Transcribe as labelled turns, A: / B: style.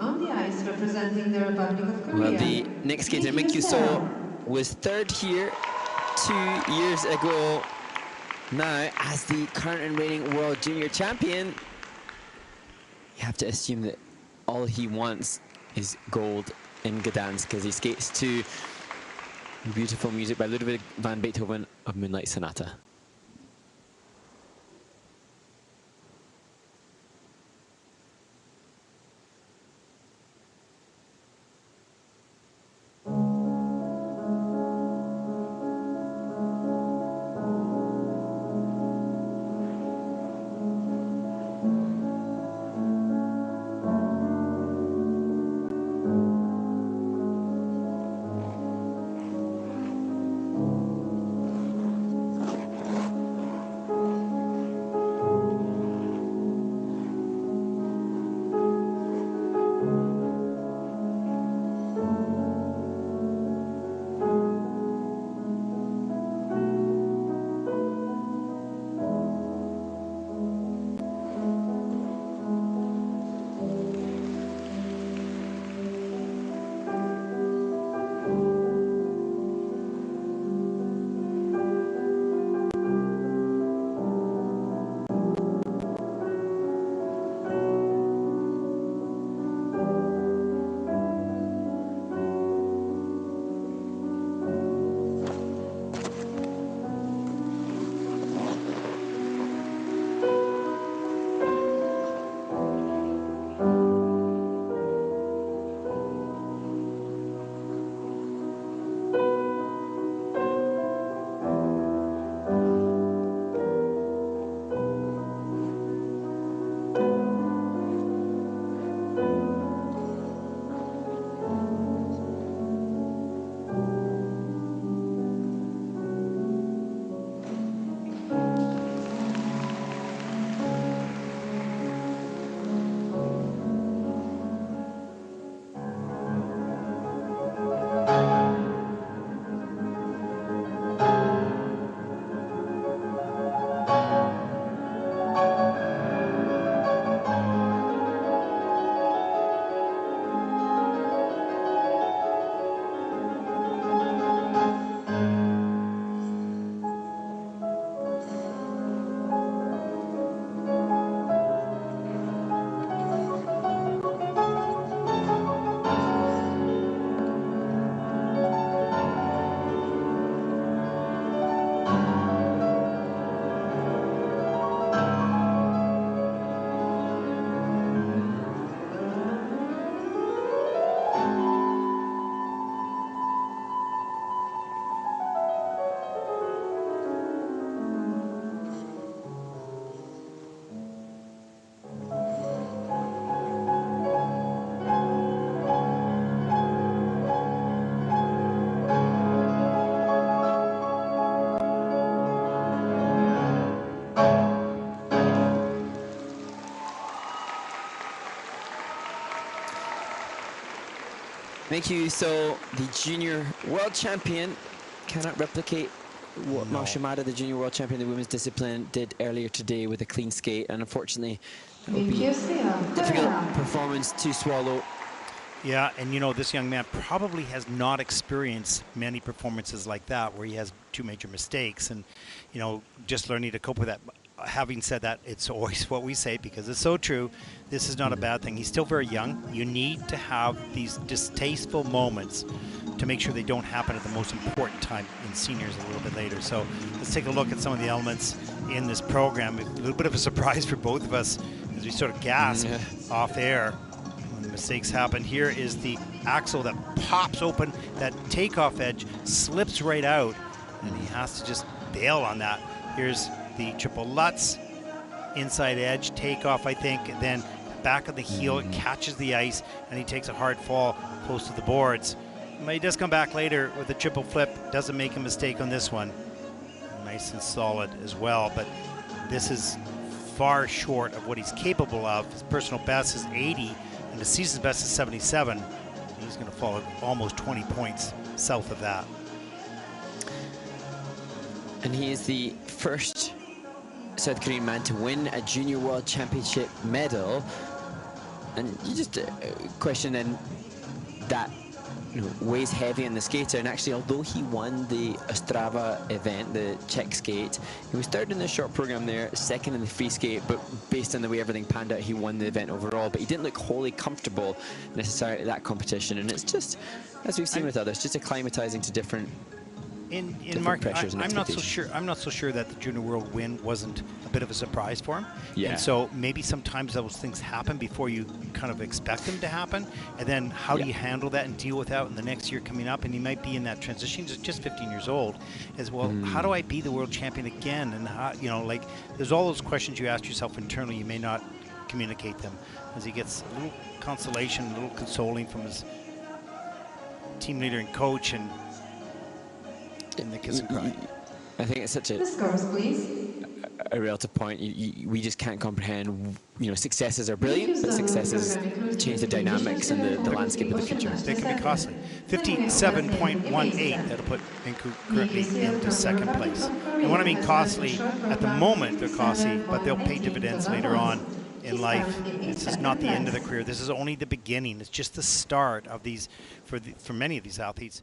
A: On the ice, representing the Republic of Korea.
B: Well, the next skater, Minkyu was third here 2 years ago. Now, as the current and reigning world junior champion, you have to assume that all he wants is gold in Gdansk as he skates to beautiful music by Ludwig van Beethoven of Moonlight Sonata. Minkyu, so the junior world champion, cannot replicate what Shimada, the junior world champion in the women's discipline, did earlier today with a clean skate, and unfortunately that would be a difficult performance to swallow.
C: Yeah, and you know, this young man probably has not experienced many performances like that where he has two major mistakes, and you know, just learning to cope with that. Having said that, it's always what we say because it's so true. This is not a bad thing. He's still very young. You need to have these distasteful moments to make sure they don't happen at the most important time in seniors a little bit later. So let's take a look at some of the elements in this program. A little bit of a surprise for both of us as we sort of gasp off air when the mistakes happen. Here is the axle that pops open, that takeoff edge slips right out, and he has to just bail on that. Here's the triple Lutz, inside edge, takeoff, I think, and then back of the heel, it catches the ice, and he takes a hard fall close to the boards. But he does come back later with a triple flip, doesn't make a mistake on this one. Nice and solid as well, but this is far short of what he's capable of. His personal best is 80, and the season's best is 77. He's going to fall almost 20 points south of that.
B: And he is the first South Korean man to win a Junior World Championship medal. And you just question then that weighs heavy on the skater, and actually although he won the Ostrava event, the Czech skate, he was third in the short program there, second in the free skate, but based on the way everything panned out, he won the event overall, but he didn't look wholly comfortable necessarily at that competition. And it's just, as we've seen with others, just acclimatizing to different
C: Mark,
B: pressures and
C: I'm not so
B: expectations.
C: sure. I'm not so sure that the Junior World win wasn't a bit of a surprise for him.
B: Yeah.
C: And so maybe sometimes those things happen before you kind of expect them to happen, and then how do you handle that and deal with that in the next year coming up? And he might be in that transition. He's just 15 years old. As well, how do I be the world champion again? And how, like, there's all those questions you ask yourself internally. You may not communicate them as he gets a little consolation, a little consoling from his team leader and coach, and the kiss and cry.
B: I think it's such
A: The scores, please.
B: a relative point. We just can't comprehend. Successes are brilliant, but successes change the dynamics and the landscape of the future.
C: They can be costly. 57.18. That'll put Minkyu currently into second place. And when I mean costly, at the moment they're costly, but they'll pay dividends later on in life. This is not the end of the career. This is only the beginning. It's just the start of these for many of these athletes.